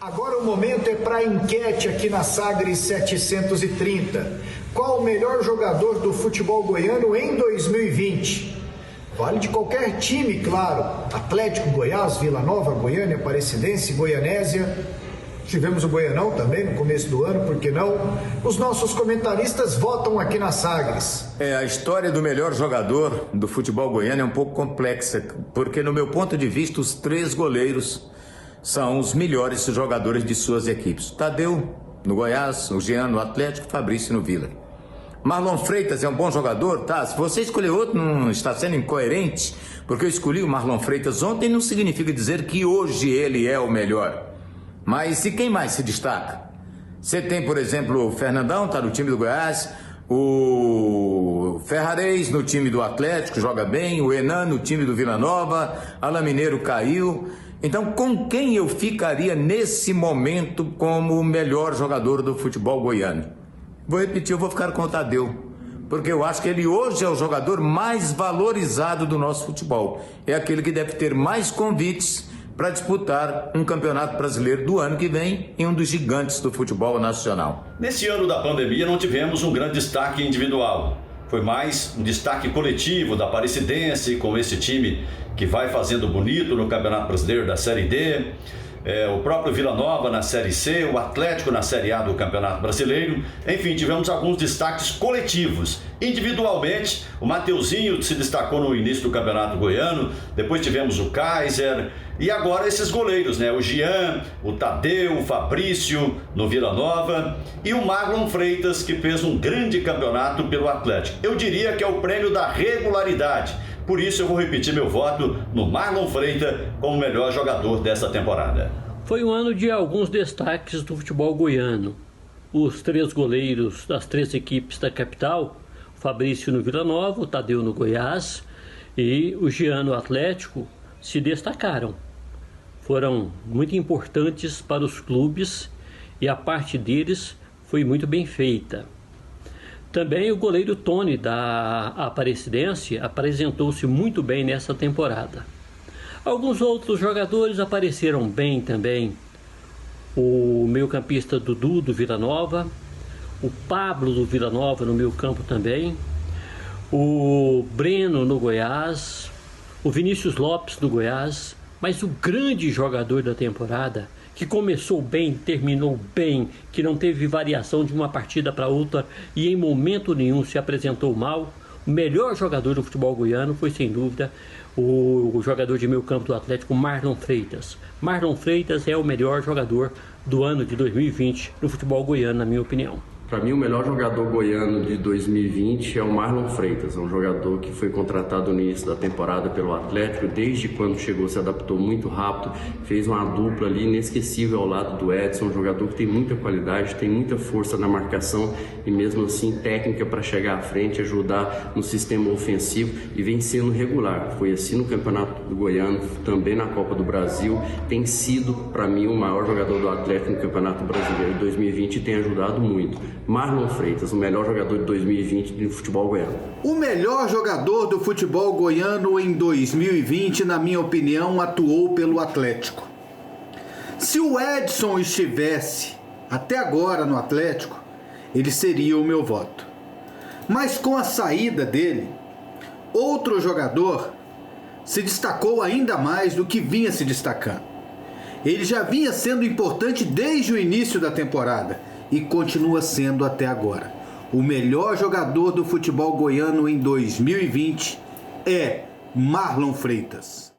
Agora o momento é para a enquete aqui na Sagres 730. Qual o melhor jogador do futebol goiano em 2020? Vale de qualquer time, claro. Atlético, Goiás, Vila Nova, Goiânia, Aparecidense, Goianésia. Tivemos o Goianão também no começo do ano, por que não? Os nossos comentaristas votam aqui na Sagres. A história do melhor jogador do futebol goiano é um pouco complexa, porque no meu ponto de vista os 3 goleiros são os melhores jogadores de suas equipes. Tadeu no Goiás, o Jean no Atlético, Fabrício no Vila. Marlon Freitas é um bom jogador, tá? Se você escolher outro, não está sendo incoerente, porque eu escolhi o Marlon Freitas ontem, não significa dizer que hoje ele é o melhor. Mas e quem mais se destaca? Você tem, por exemplo, o Fernandão, tá no time do Goiás, o Ferrarez no time do Atlético, joga bem, o Enan no time do Vila Nova, Alain Mineiro caiu. Então, com quem eu ficaria nesse momento como o melhor jogador do futebol goiano? Vou repetir, eu vou ficar com o Tadeu, porque eu acho que ele hoje é o jogador mais valorizado do nosso futebol. É aquele que deve ter mais convites para disputar um campeonato brasileiro do ano que vem em um dos gigantes do futebol nacional. Nesse ano da pandemia não tivemos um grande destaque individual. Foi mais um destaque coletivo da Aparecidense com esse time que vai fazendo bonito no Campeonato Brasileiro da Série D. O próprio Vila Nova na Série C, o Atlético na Série A do Campeonato Brasileiro. Enfim, tivemos alguns destaques coletivos. Individualmente, o Mateuzinho se destacou no início do Campeonato Goiano, depois tivemos o Kaiser, e agora esses goleiros, né? O Jean, o Tadeu, o Fabrício no Vila Nova e o Marlon Freitas, que fez um grande campeonato pelo Atlético. Eu diria que é o prêmio da regularidade. Por isso eu vou repetir meu voto no Marlon Freitas como o melhor jogador dessa temporada. Foi um ano de alguns destaques do futebol goiano. Os 3 goleiros das 3 equipes da capital, o Fabrício no Vila Nova, o Tadeu no Goiás e o Jean no Atlético, se destacaram. Foram muito importantes para os clubes e a parte deles foi muito bem feita. Também o goleiro Tony da Aparecidense apresentou-se muito bem nessa temporada. Alguns outros jogadores apareceram bem também. O meio-campista Dudu do Vila Nova, o Pablo do Vila Nova no meio-campo também, o Breno no Goiás, o Vinícius Lopes do Goiás, mas o grande jogador da temporada, que começou bem, terminou bem, que não teve variação de uma partida para outra e em momento nenhum se apresentou mal, o melhor jogador do futebol goiano foi sem dúvida o jogador de meio campo do Atlético, Marlon Freitas. Marlon Freitas é o melhor jogador do ano de 2020 no futebol goiano, na minha opinião. Para mim, o melhor jogador goiano de 2020 é o Marlon Freitas, um jogador que foi contratado no início da temporada pelo Atlético, desde quando chegou se adaptou muito rápido, fez uma dupla ali inesquecível ao lado do Edson, um jogador que tem muita qualidade, tem muita força na marcação e mesmo assim técnica para chegar à frente, ajudar no sistema ofensivo e vem sendo regular. Foi assim no Campeonato do Goiano, também na Copa do Brasil, tem sido para mim o maior jogador do Atlético no Campeonato Brasileiro de 2020 e tem ajudado muito. Marlon Freitas, o melhor jogador de 2020 do futebol goiano. O melhor jogador do futebol goiano em 2020, na minha opinião, atuou pelo Atlético. Se o Edson estivesse até agora no Atlético, ele seria o meu voto. Mas com a saída dele, outro jogador se destacou ainda mais do que vinha se destacando. Ele já vinha sendo importante desde o início da temporada e continua sendo até agora. O melhor jogador do futebol goiano em 2020 é Marlon Freitas.